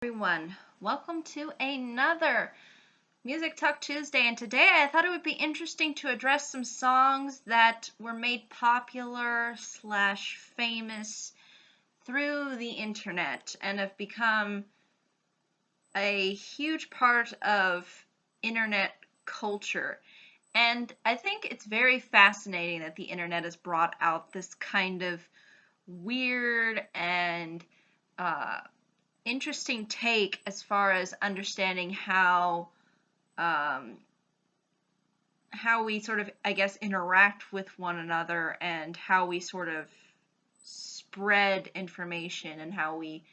Everyone, welcome to another Music Talk Tuesday, and today I thought it would be interesting to address some songs that were made popular slash famous through the internet and have become a huge part of internet culture. And I think it's very fascinating that the internet has brought out this kind of weird and interesting take as far as understanding how we sort of, I guess, interact with one another and how we sort of spread information and how we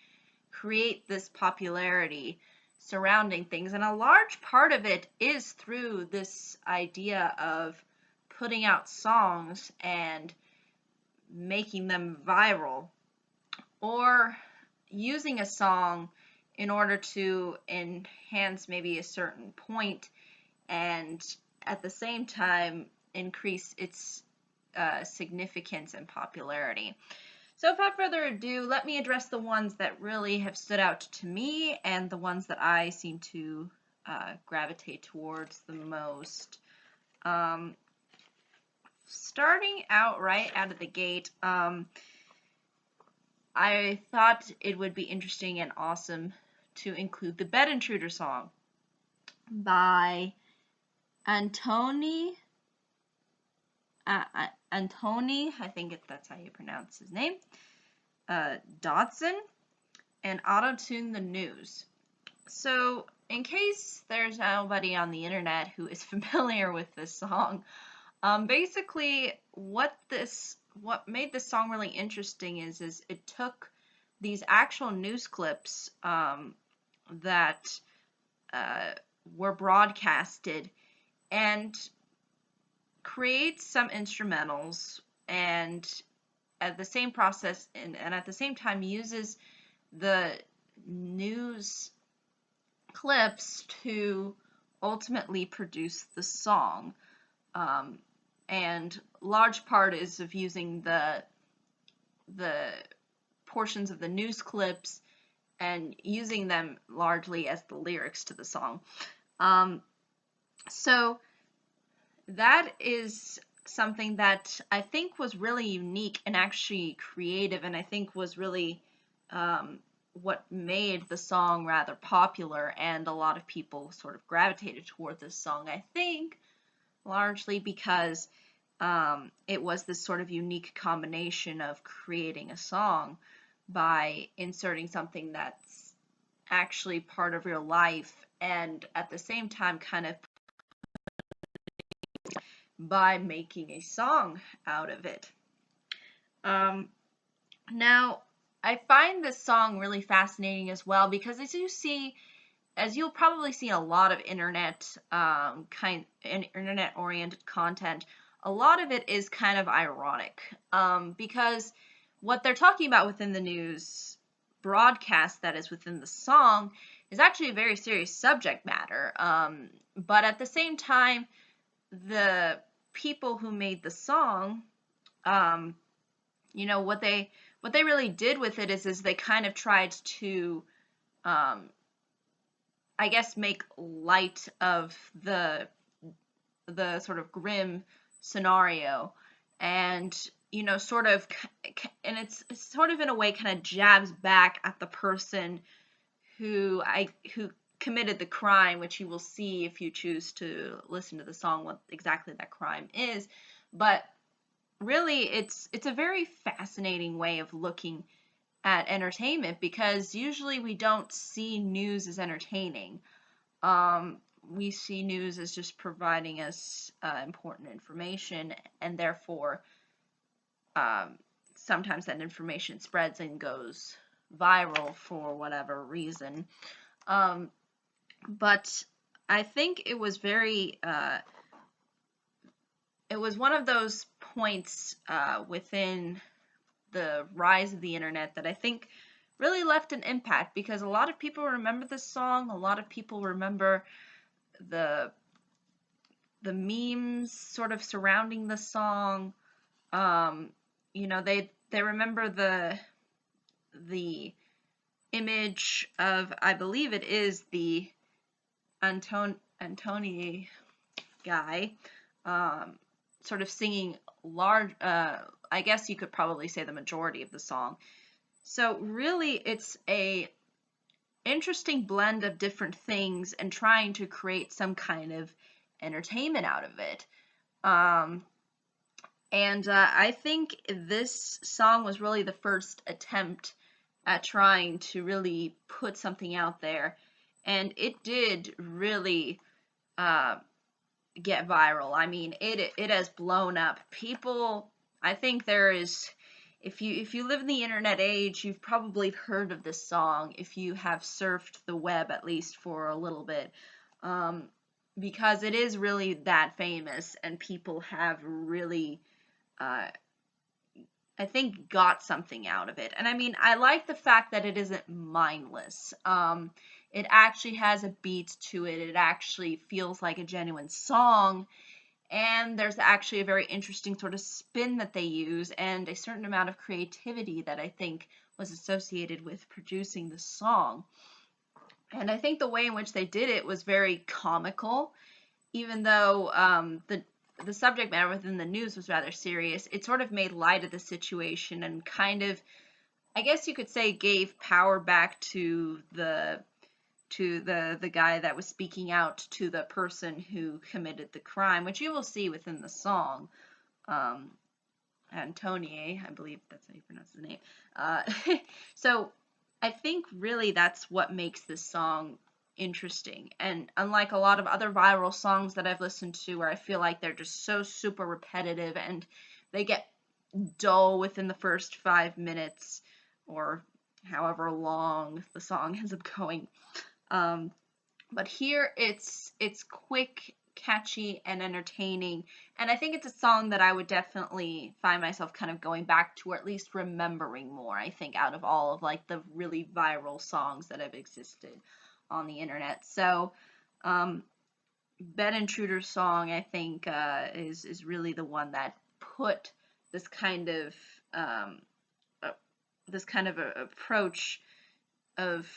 create this popularity surrounding things. And a large part of it is through this idea of putting out songs and making them viral, or using a song in order to enhance maybe a certain point and at the same time increase its significance and popularity. So without further ado, let me address the ones that really have stood out to me and the ones that I seem to gravitate towards the most. Starting out right out of the gate, I thought it would be interesting and awesome to include the Bed Intruder Song by Antony, I think that's how you pronounce his name, Dodson, and Auto-Tune the News. So, in case there's nobody on the internet who is familiar with this song, basically what made this song really interesting is it took these actual news clips that were broadcasted and creates some instrumentals, and at the same process and at the same time uses the news clips to ultimately produce the song. And large part is of using the portions of the news clips and using them largely as the lyrics to the song. So that is something that I think was really unique and actually creative, and I think was really what made the song rather popular, and a lot of people sort of gravitated toward this song, I think, largely because it was this sort of unique combination of creating a song by inserting something that's actually part of real life and at the same time kind of by making a song out of it. Now, I find this song really fascinating as well because as you'll probably see a lot of internet-oriented content, a lot of it is kind of ironic, because what they're talking about within the news broadcast that is within the song is actually a very serious subject matter, but at the same time, the people who made the song, what they really did with it is they kind of tried to I guess make light of the sort of grim scenario, and sort of, and it's sort of in a way kind of jabs back at the person who committed the crime, which you will see if you choose to listen to the song what exactly that crime is. But really, it's a very fascinating way of looking at entertainment, because usually we don't see news as entertaining. We see news as just providing us important information, and therefore sometimes that information spreads and goes viral for whatever reason. But I think it was it was one of those points within the rise of the internet that I think really left an impact, because a lot of people remember this song, a lot of people remember the memes sort of surrounding the song. They remember the image of, I believe it is the Antoni guy, sort of singing large, I guess you could probably say the majority of the song. So really it's a interesting blend of different things and trying to create some kind of entertainment out of it. And I think this song was really the first attempt at trying to really put something out there, and it did really get viral. I mean, it has blown up. People, I think there is, if you live in the internet age, you've probably heard of this song if you have surfed the web at least for a little bit, because it is really that famous, and people have really, I think, got something out of it. And I mean, I like the fact that it isn't mindless. It actually has a beat to it. It actually feels like a genuine song. And there's actually a very interesting sort of spin that they use and a certain amount of creativity that I think was associated with producing the song. And I think the way in which they did it was very comical, even though the subject matter within the news was rather serious. It sort of made light of the situation and kind of, I guess you could say, gave power back to the guy that was speaking out to the person who committed the crime, which you will see within the song. Antonier, I believe that's how you pronounce his name. So I think really that's what makes this song interesting. And unlike a lot of other viral songs that I've listened to where I feel like they're just so super repetitive and they get dull within the first 5 minutes or however long the song ends up going. But here it's quick, catchy, and entertaining, and I think it's a song that I would definitely find myself kind of going back to, or at least remembering more, I think, out of all of like the really viral songs that have existed on the internet. So Bed Intruder Song, I think, is really the one that put this kind of approach of,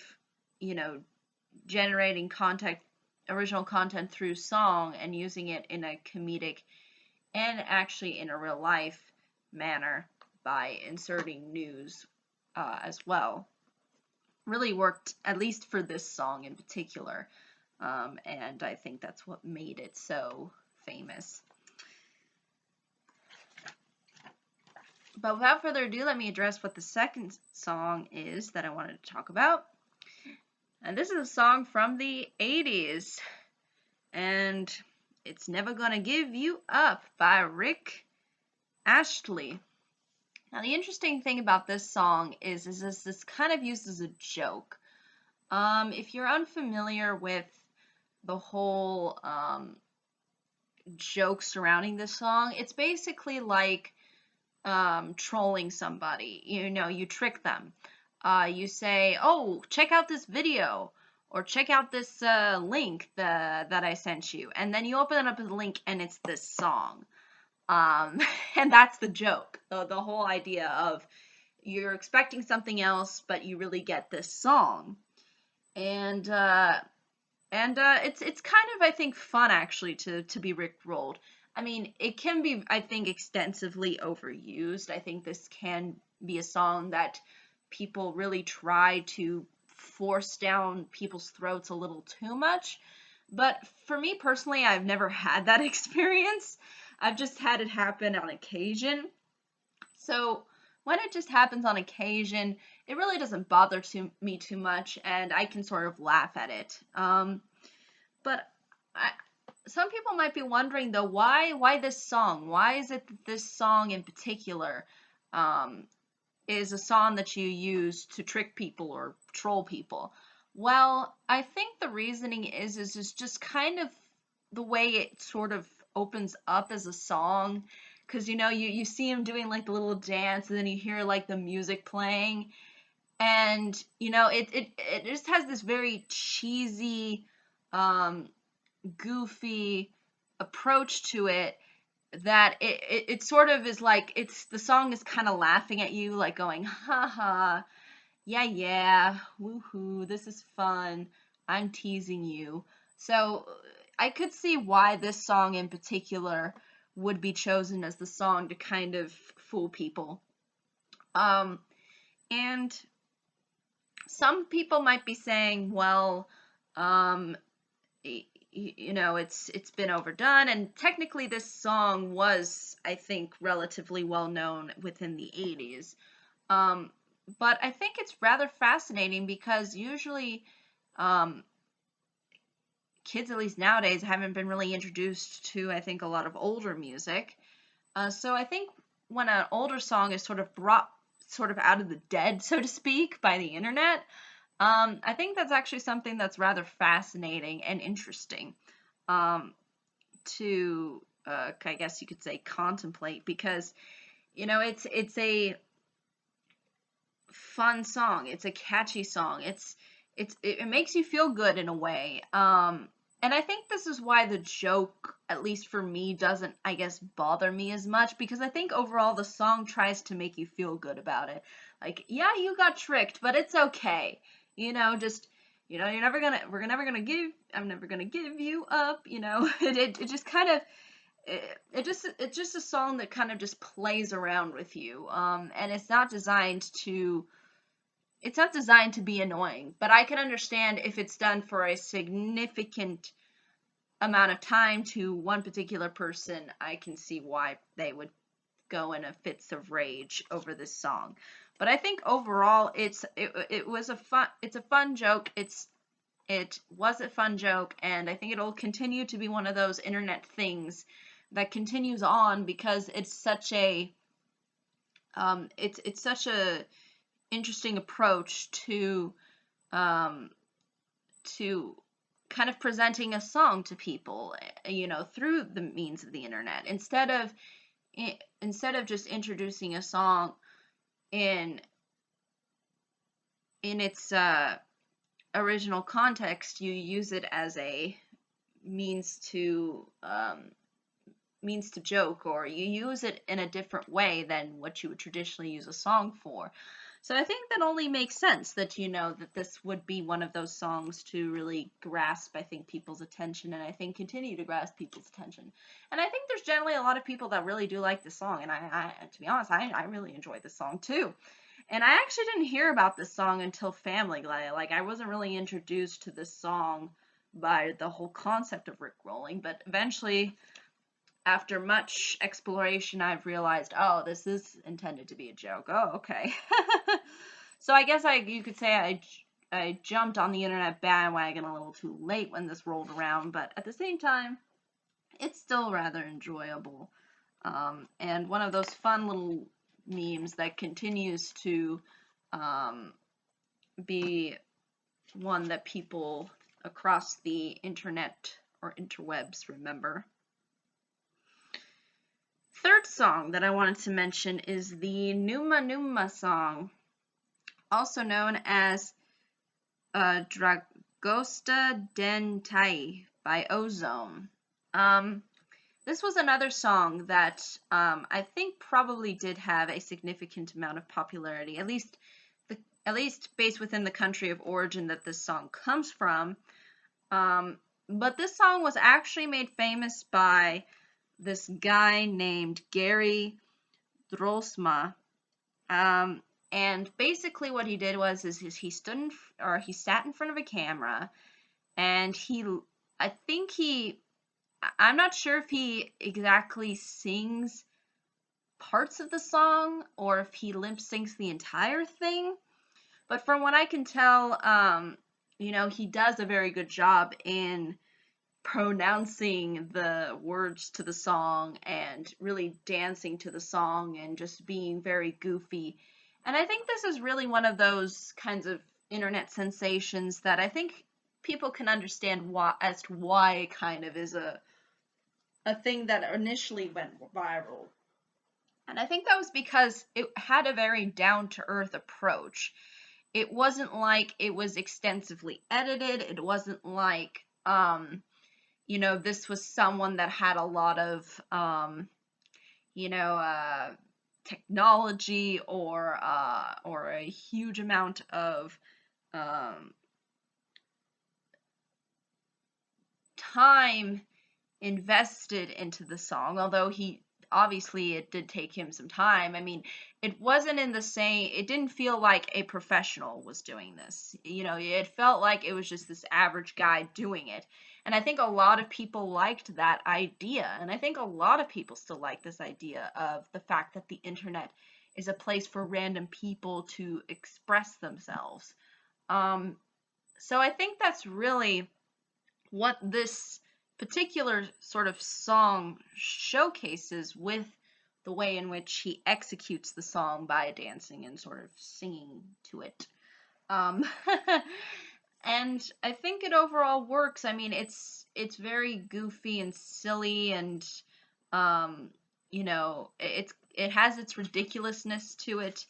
you know, generating original content through song and using it in a comedic and actually in a real life manner by inserting news as well. Really worked, at least for this song in particular, and I think that's what made it so famous. But without further ado, let me address what the second song is that I wanted to talk about. And this is a song from the 80s, and it's Never Gonna Give You Up by Rick Astley. Now, the interesting thing about this song is this kind of used as a joke. If you're unfamiliar with the whole joke surrounding this song, it's basically like trolling somebody. You know, you trick them. You say, oh, check out this video, or check out this link that I sent you, and then you open it up as a link and it's this song. And that's the joke, the whole idea of you're expecting something else, but you really get this song. And it's kind of, I think, fun actually to be rickrolled. I mean, it can be, I think, extensively overused. I think this can be a song that people really try to force down people's throats a little too much. But for me personally, I've never had that experience. I've just had it happen on occasion. So when it just happens on occasion, it really doesn't bother me too much, and I can sort of laugh at it. But some people might be wondering, though, why this song? Why is it that this song in particular is a song that you use to trick people or troll people? Well, I think the reasoning is just kind of the way it sort of opens up as a song, because you see him doing like the little dance, and then you hear like the music playing, and it just has this very cheesy, goofy approach to it, that it sort of is like the song is kind of laughing at you, like going, ha ha, Yeah, yeah, woohoo, this is fun. I'm teasing you. So I could see why this song in particular would be chosen as the song to kind of fool people. Um, and some people might be saying, well, um, it's been overdone, and technically this song was, I think, relatively well known within the 80s. Um, but I think it's rather fascinating because usually um, kids, at least nowadays, haven't been really introduced to, I think, a lot of older music. So I think when an older song is sort of brought sort of out of the dead, so to speak, by the internet, I think that's actually something that's rather fascinating and interesting to, I guess you could say, contemplate because it's a fun song. It's a catchy song. It makes you feel good in a way. And I think this is why the joke, at least for me, doesn't, I guess, bother me as much because I think overall the song tries to make you feel good about it. Like, yeah, you got tricked, but it's okay. Just I'm never gonna give you up. It just kind of it's just a song that kind of just plays around with you. And it's not designed to be annoying, but I can understand if it's done for a significant amount of time to one particular person, I can see why they would go in a fits of rage over this song. But I think overall it was a fun joke. It was a fun joke, and I think it'll continue to be one of those internet things that continues on because it's such a interesting approach um, to kind of presenting a song to people, through the means of the internet instead of just introducing a song in its original context. You use it as a means to joke, or you use it in a different way than what you would traditionally use a song for. So I think that only makes sense that that this would be one of those songs to really grasp, I think, people's attention, and I think continue to grasp people's attention. And I think there's generally a lot of people that really do like this song, and I to be honest, I really enjoy this song too. And I actually didn't hear about this song until Family Guy. Like, I wasn't really introduced to this song by the whole concept of Rickrolling, but eventually, after much exploration, I've realized, oh, this is intended to be a joke. Oh, okay. So I guess you could say I jumped on the internet bandwagon a little too late when this rolled around, but at the same time, it's still rather enjoyable. And one of those fun little memes that continues to be one that people across the internet or interwebs remember. Third song that I wanted to mention is the Numa Numa song, also known as Dragosta Den Tai by Ozone. This was another song that I think probably did have a significant amount of popularity, at least based within the country of origin that this song comes from. But this song was actually made famous by this guy named Gary Drosma. And basically what he did was he sat in front of a camera, and I'm not sure if he exactly sings parts of the song or if he lip syncs the entire thing, but from what I can tell, he does a very good job in pronouncing the words to the song and really dancing to the song and just being very goofy. And I think this is really one of those kinds of internet sensations that I think people can understand why it kind of is a thing that initially went viral. And I think that was because it had a very down-to-earth approach. It wasn't like it was extensively edited. It wasn't like this was someone that had a lot of, technology or a huge amount of time invested into the song, although he obviously it did take him some time. I mean, it wasn't in the same, it didn't feel like a professional was doing this. You know, it felt like it was just this average guy doing it. And I think a lot of people liked that idea. And I think a lot of people still like this idea of the fact that the internet is a place for random people to express themselves. So I think that's really what this particular sort of song showcases, with the way in which he executes the song by dancing and sort of singing to it. Um, and I think it overall works. I mean, it's very goofy and silly, and you know, it has its ridiculousness to it,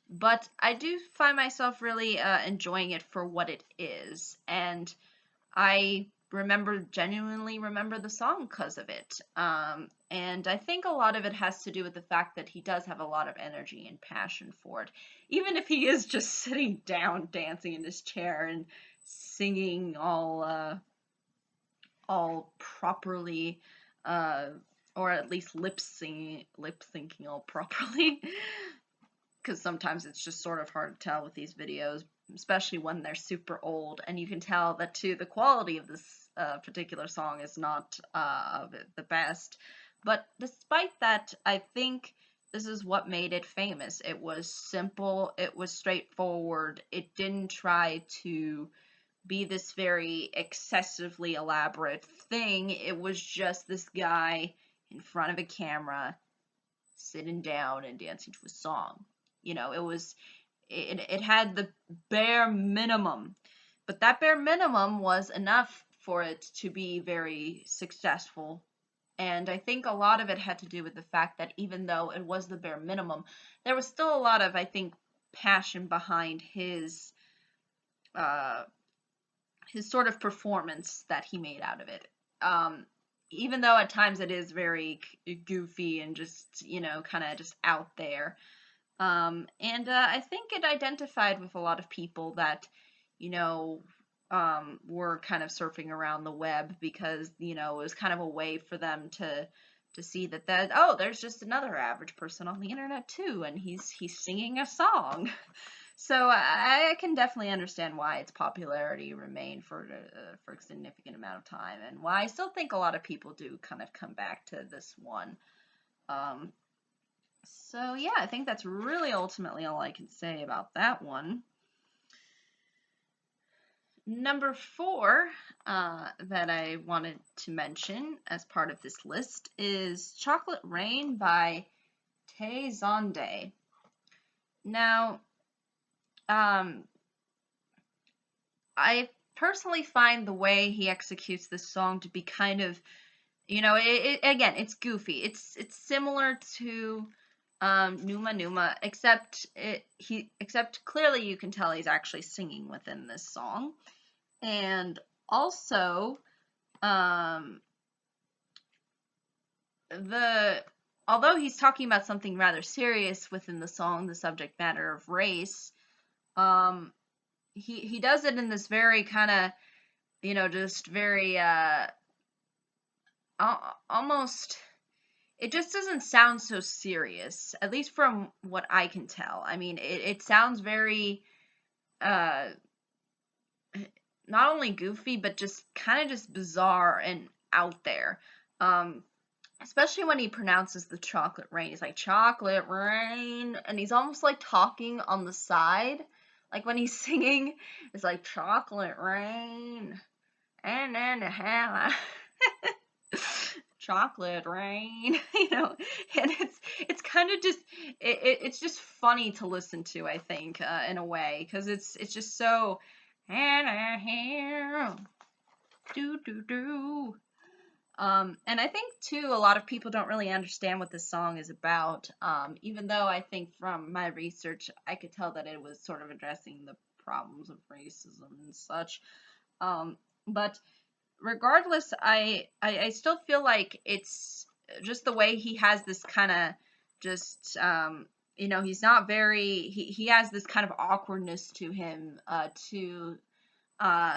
but I do find myself really enjoying it for what it is, and I genuinely remember the song because of it. And I think a lot of it has to do with the fact that he does have a lot of energy and passion for it. Even if he is just sitting down dancing in his chair and singing all properly, or at least lip syncing all properly. Because sometimes it's just sort of hard to tell with these videos, especially when they're super old, and you can tell that too the quality of this particular song is not the best. But despite that, I think this is what made it famous. It was simple, it was straightforward, it didn't try to be this very excessively elaborate thing. It was just this guy in front of a camera sitting down and dancing to a song. You know, it had the bare minimum, but that bare minimum was enough for it to be very successful. And I think a lot of it had to do with the fact that even though it was the bare minimum, there was still a lot of, I think, passion behind his sort of performance that he made out of it. Even though at times it is very goofy and just, you know, kind of just out there. And I think it identified with a lot of people that, you know, were kind of surfing around the web, because, you know, it was kind of a way for them to see that oh, there's just another average person on the internet too, and he's singing a song. So I can definitely understand why its popularity remained for a significant amount of time, and why I still think a lot of people do kind of come back to this one. So yeah, I think that's really ultimately all I can say about that one. Number 4 that I wanted to mention as part of this list is Chocolate Rain by Zonday. Now, I personally find the way he executes this song to be kind of, you know, again, it's goofy. It's similar to Numa Numa, except clearly you can tell he's actually singing within this song. And also, although he's talking about something rather serious within the song, the subject matter of race, he does it in this very kind of, you know, just very almost, it just doesn't sound so serious, at least from what I can tell. I mean, it sounds very not only goofy, but just kind of just bizarre and out there. Especially when he pronounces the chocolate rain. He's like, chocolate rain, and he's almost like talking on the side. Like when he's singing, it's like, chocolate rain, and then the hell, chocolate rain, you know, and it's kind of just, it's just funny to listen to, I think, in a way, because it's just so, do do do. And I think too, a lot of people don't really understand what this song is about. Even though I think from my research, I could tell that it was sort of addressing the problems of racism and such. But regardless, I still feel like it's just the way he has this kind of just he's not very, he has this kind of awkwardness to him,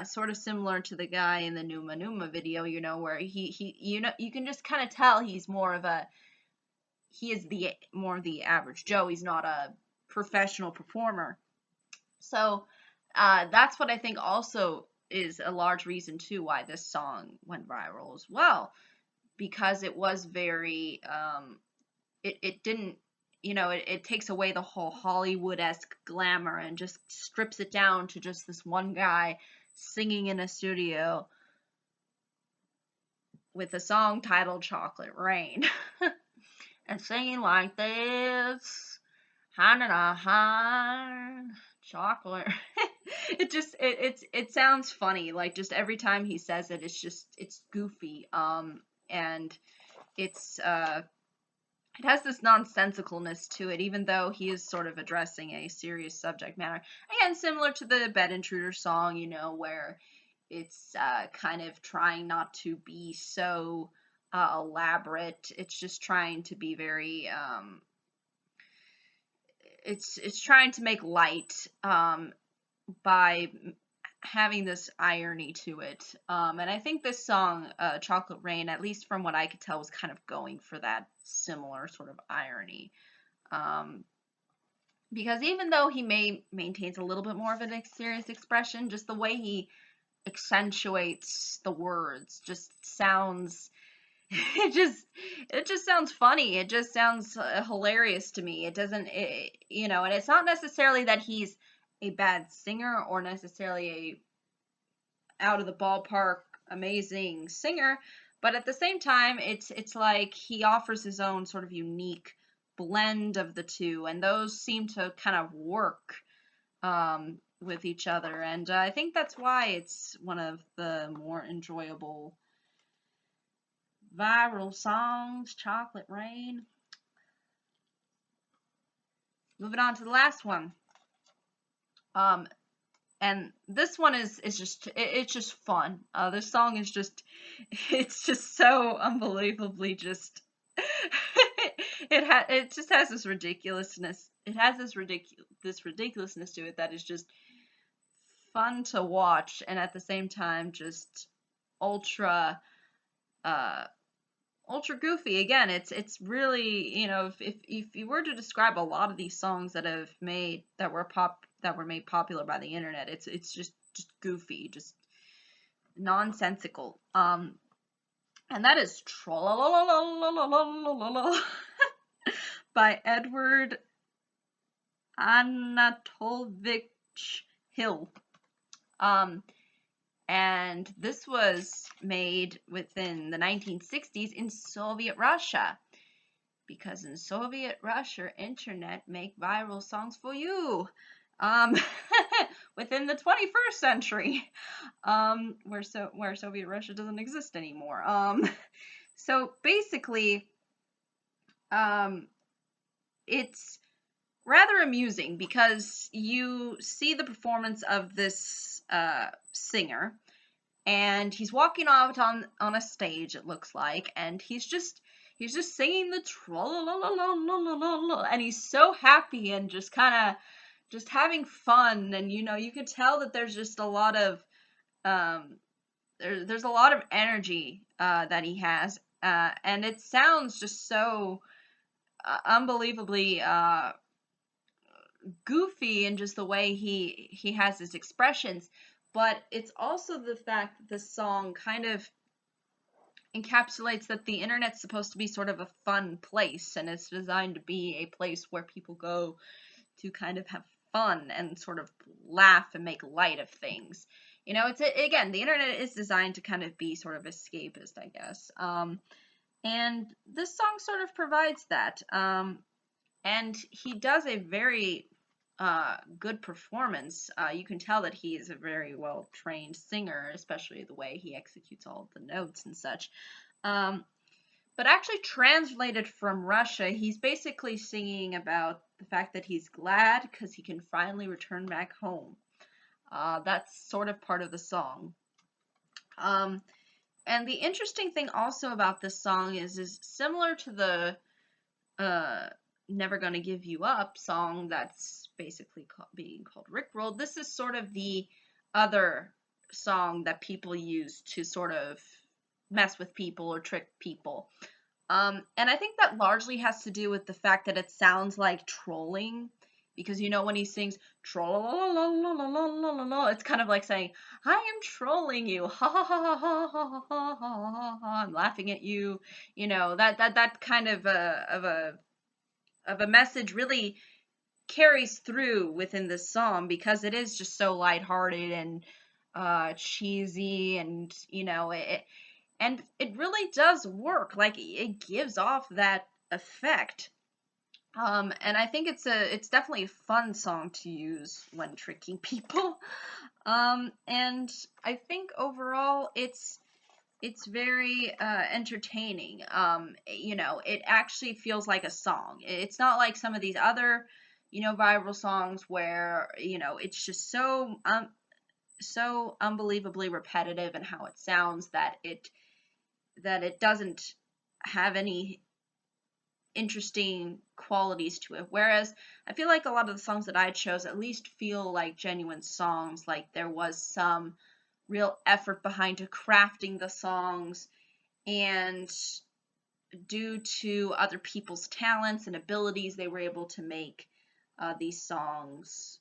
sort of similar to the guy in the Numa Numa video, where you can just kind of tell he is more of the average Joe. He's not a professional performer. So, that's what I think also is a large reason too why this song went viral as well, because it was very, it didn't, it takes away the whole Hollywood-esque glamour and just strips it down to just this one guy singing in a studio with a song titled Chocolate Rain. And singing like this, ha chocolate. It sounds funny. Like, just every time he says it, it's goofy. And it's it has this nonsensicalness to it, even though he is sort of addressing a serious subject matter. Again, similar to the Bed Intruder Song, where it's kind of trying not to be so elaborate. It's just trying to be very, it's trying to make light by having this irony to it. And I think this song, Chocolate Rain, at least from what I could tell, was kind of going for that similar sort of irony. Because even though he maintains a little bit more of a serious expression, just the way he accentuates the words just sounds, it just sounds funny. It just sounds hilarious to me. It doesn't, and it's not necessarily that he's a bad singer or necessarily a out of the ballpark amazing singer, but at the same time, it's like he offers his own sort of unique blend of the two, and those seem to kind of work with each other, and I think that's why it's one of the more enjoyable viral songs, Chocolate Rain. Moving on to the last one. And this one is just, it's just fun. This song is just, it's just so unbelievably just, it just has this ridiculousness. It has this ridiculousness to it that is just fun to watch, and at the same time just ultra goofy. Again, it's really, if you were to describe a lot of these songs that were made popular by the internet, it's just goofy, just nonsensical. And that is Trololololo by Edward Anatolevich Hill. And this was made within the 1960s in Soviet Russia, because in Soviet Russia, internet make viral songs for you. Within the 21st century, where Soviet Russia doesn't exist anymore. So basically, it's rather amusing because you see the performance of this singer, and he's walking out on a stage, it looks like, and he's just singing the Trololololo, and he's so happy and just kind of just having fun, and you could tell that there's just a lot of there's a lot of energy that he has, and it sounds just so unbelievably goofy in just the way he has his expressions. But it's also the fact that this song kind of encapsulates that the internet's supposed to be sort of a fun place, and it's designed to be a place where people go to kind of have fun and sort of laugh and make light of things. Again, the internet is designed to kind of be sort of escapist, I guess. And this song sort of provides that. And he does a very good performance. You can tell that he is a very well trained singer, especially the way he executes all of the notes and such. But actually translated from Russia, he's basically singing about the fact that he's glad because he can finally return back home. That's sort of part of the song. And the interesting thing also about this song is similar to the Never Gonna Give You Up song that's basically being called Rickrolled. This is sort of the other song that people use to sort of mess with people or trick people. And I think that largely has to do with the fact that it sounds like trolling, because you know when he sings Trololololo, it's kind of like saying, I am trolling you, ha ha ha ha ha ha ha ha, I'm laughing at you, you know, that kind of a message really carries through within this song, because it is just so lighthearted and cheesy, and you know and it really does work. Like, it gives off that effect. And I think it's definitely a fun song to use when tricking people. And I think overall it's very entertaining. You know, it actually feels like a song. It's not like some of these other, you know, viral songs where, you know, it's just so unbelievably repetitive in how it sounds that it doesn't have any interesting qualities to it. Whereas I feel like a lot of the songs that I chose at least feel like genuine songs, like there was some real effort behind to crafting the songs, and due to other people's talents and abilities, they were able to make these songs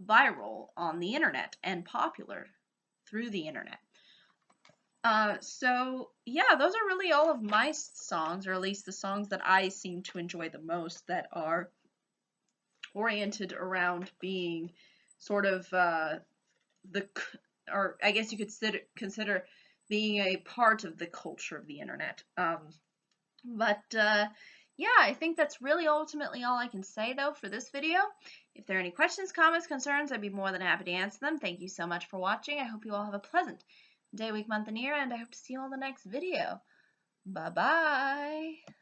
viral on the internet and popular through the internet. So yeah, those are really all of my songs, or at least the songs that I seem to enjoy the most, that are oriented around being sort of or I guess you could consider being a part of the culture of the internet. But yeah, I think that's really ultimately all I can say though for this video. If there are any questions, comments, concerns, I'd be more than happy to answer them. Thank you so much for watching. I hope you all have a pleasant day, week, month, and year, and I hope to see you all in the next video. Bye-bye.